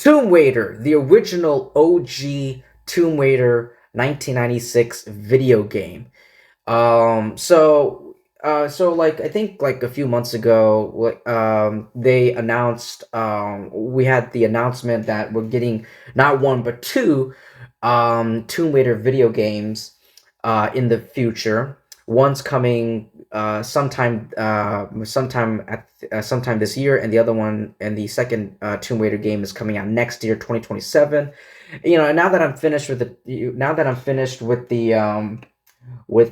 Tomb Raider, the original OG Tomb Raider 1996 video game. So like I think like a few months ago, they announced we had the announcement that we're getting not one but two Tomb Raider video games in the future. One's coming sometime this year, and the other one and the second Tomb Raider game is coming out next year, 2027. And now that I'm finished with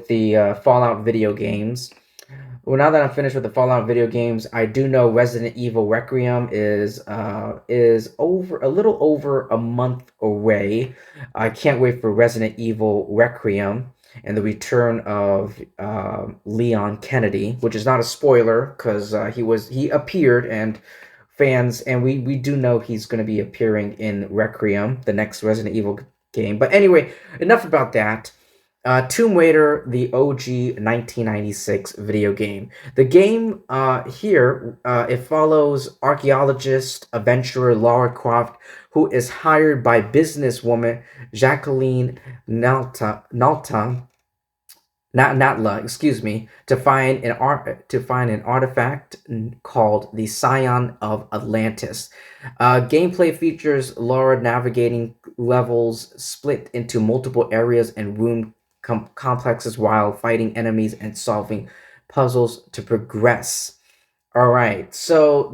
the Fallout video games. Well, now that I'm finished with the Fallout video games, I do know Resident Evil Requiem is over a little over a month away. I can't wait for Resident Evil Requiem and the return of Leon Kennedy, which is not a spoiler because he appeared and fans and we do know he's going to be appearing in Requiem, the next Resident Evil game. But anyway, enough about that. Tomb Raider, the OG 1996 video game. The game it follows archaeologist, adventurer Lara Croft, who is hired by businesswoman Jacqueline Natla, excuse me, to find an artifact called the Scion of Atlantis. Gameplay features Laura navigating levels split into multiple areas and room complexes while fighting enemies and solving puzzles to progress. All right, so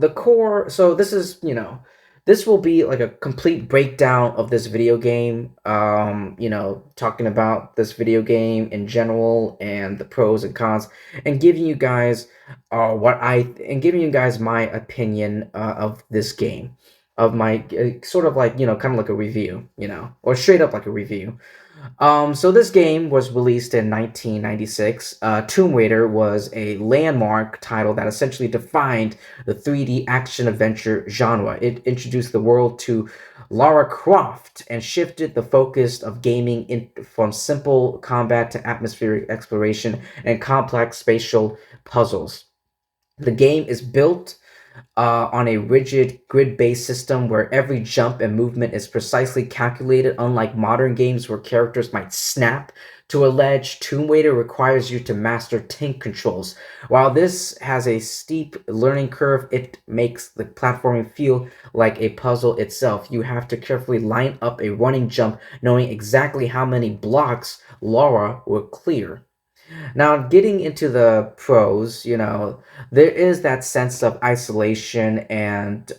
this will be like a complete breakdown of this video game. Talking about this video game in general and the pros and cons, and giving you guys giving you guys my opinion of this game, of my sort of like kind of like a review, or straight up like a review. So this game was released in 1996. Tomb Raider was a landmark title that essentially defined the 3D action adventure genre. It introduced the world to Lara Croft and shifted the focus of gaming from simple combat to atmospheric exploration and complex spatial puzzles. The game is built on a rigid grid-based system where every jump and movement is precisely calculated, unlike modern games where characters might snap to a ledge. Tomb Raider requires you to master tank controls. While this has a steep learning curve, it makes the platforming feel like a puzzle itself. You have to carefully line up a running jump, knowing exactly how many blocks Laura will clear. Now, getting into the pros, there is that sense of isolation and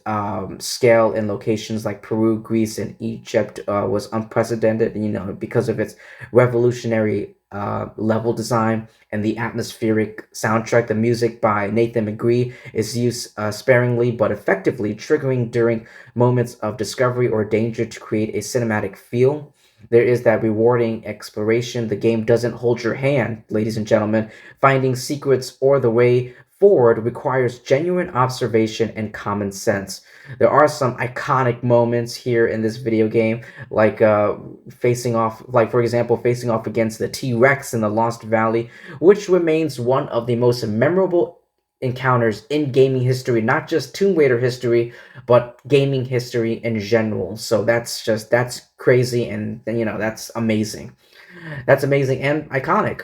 scale in locations like Peru, Greece, and Egypt was unprecedented, because of its revolutionary level design and the atmospheric soundtrack. The music by Nathan McGree is used sparingly but effectively, triggering during moments of discovery or danger to create a cinematic feel. There is that rewarding exploration. The game doesn't hold your hand, ladies and gentlemen. Finding secrets or the way forward requires genuine observation and common sense. There are some iconic moments here in this video game, like for example, facing off against the T-Rex in the Lost Valley, which remains one of the most memorable encounters in gaming history, not just Tomb Raider history, but gaming history in general. So that's crazy, and that's amazing. That's amazing and iconic,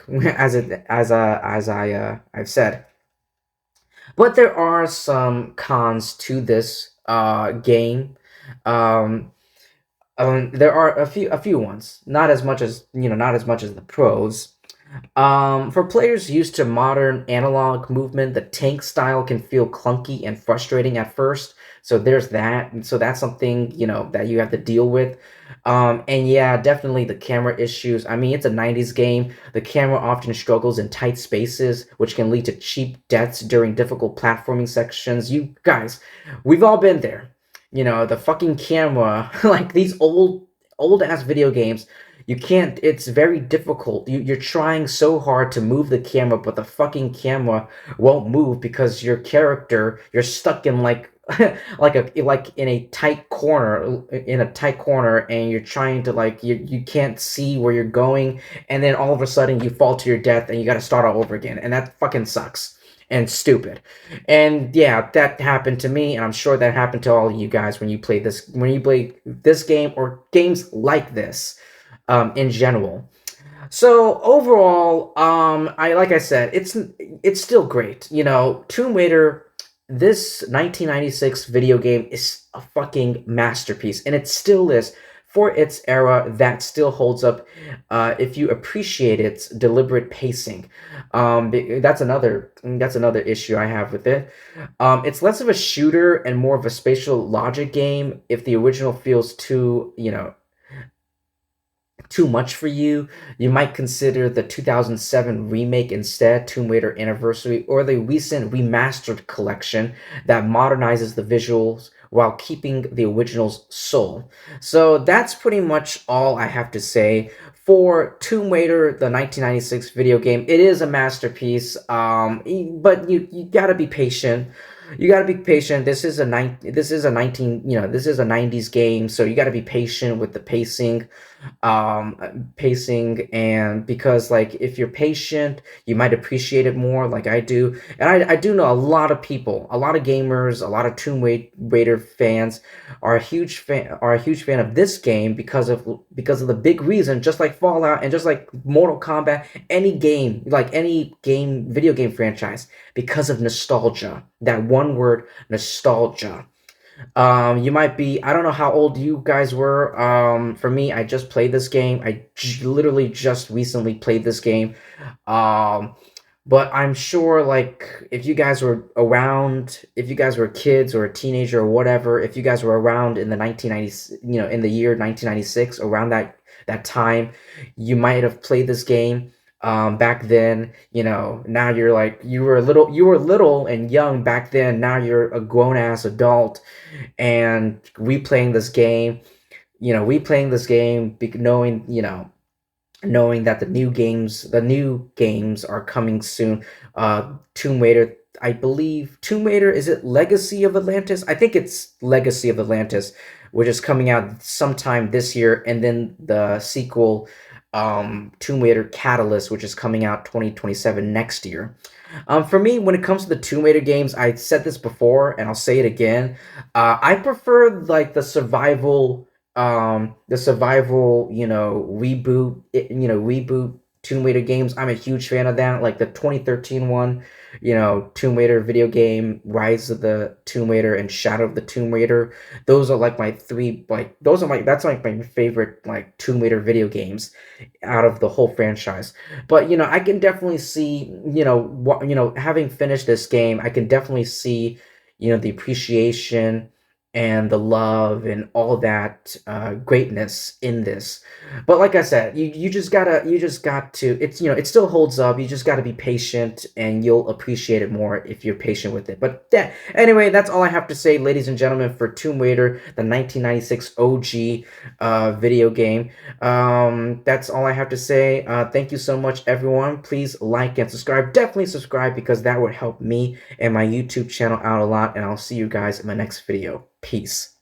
I've said. But there are some cons to this game. Um, there are a few ones, not as much as the pros. For players used to modern analog movement, the tank style can feel clunky and frustrating at first. So there's that. And so that's something, that you have to deal with. And yeah, definitely the camera issues. I mean, it's a 90s game. The camera often struggles in tight spaces, which can lead to cheap deaths during difficult platforming sections. You guys, we've all been there. The fucking camera, like these old ass video games, you can't, it's very difficult. You're trying so hard to move the camera, but the fucking camera won't move because you're stuck in like like in a tight corner, and you're trying to like you can't see where you're going, and then all of a sudden you fall to your death and you got to start all over again, and that fucking sucks. and stupid. And yeah, that happened to me, and I'm sure that happened to all of you guys when you play this game or games like this in general. So overall, I like I said, it's still great. You know, Tomb Raider, this 1996 video game is a fucking masterpiece, and it still is for its era. That still holds up if you appreciate its deliberate pacing. That's another issue I have with it. It's less of a shooter and more of a spatial logic game. If the original feels too much for you, you might consider the 2007 remake instead, Tomb Raider Anniversary, or the recent remastered collection that modernizes the visuals while keeping the original's soul. So that's pretty much all I have to say for Tomb Raider, the 1996 video game. It is a masterpiece, but you gotta be patient. You got to be patient. This is a 19, this is a 90s game, so you got to be patient with the pacing, and because like if you're patient you might appreciate it more like I do. And I do know a lot of people, a lot of gamers, a lot of Raider fans are a huge fan of this game because of the big reason, just like Fallout and just like Mortal Kombat, any video game franchise, because of nostalgia. That one word, nostalgia. You might be, I don't know how old you guys were. For me, I just played this game. Literally just recently played this game. Um, but I'm sure, like, if you guys were around, if you guys were kids or a teenager or whatever, if you guys were around in the 1990s, in the year 1996, around that time, you might have played this game. Back then, now you were little and young back then. Now you're a grown ass adult, and replaying this game, knowing that the new games are coming soon. Tomb Raider, I believe Tomb Raider, is it Legacy of Atlantis? I think it's Legacy of Atlantis, which is coming out sometime this year, and then the sequel, Tomb Raider Catalyst, which is coming out 2027 next year. For me, when it comes to the Tomb Raider games, I said this before and I'll say it again. I prefer like the survival, reboot Tomb Raider games. I'm a huge fan of that. Like the 2013 one, Tomb Raider video game, Rise of the Tomb Raider and Shadow of the Tomb Raider. Those are like my three, like that's like my favorite like Tomb Raider video games out of the whole franchise. But I can definitely see, having finished this game, I can definitely see, the appreciation and the love and all that greatness in this. But like I said, you just got to, it still holds up. You just got to be patient, and you'll appreciate it more if you're patient with it. But anyway, that's all I have to say, ladies and gentlemen, for Tomb Raider, the 1996 OG video game. That's all I have to say. Thank you so much, everyone. Please like and subscribe. Definitely subscribe, because that would help me and my YouTube channel out a lot. And I'll see you guys in my next video. Peace.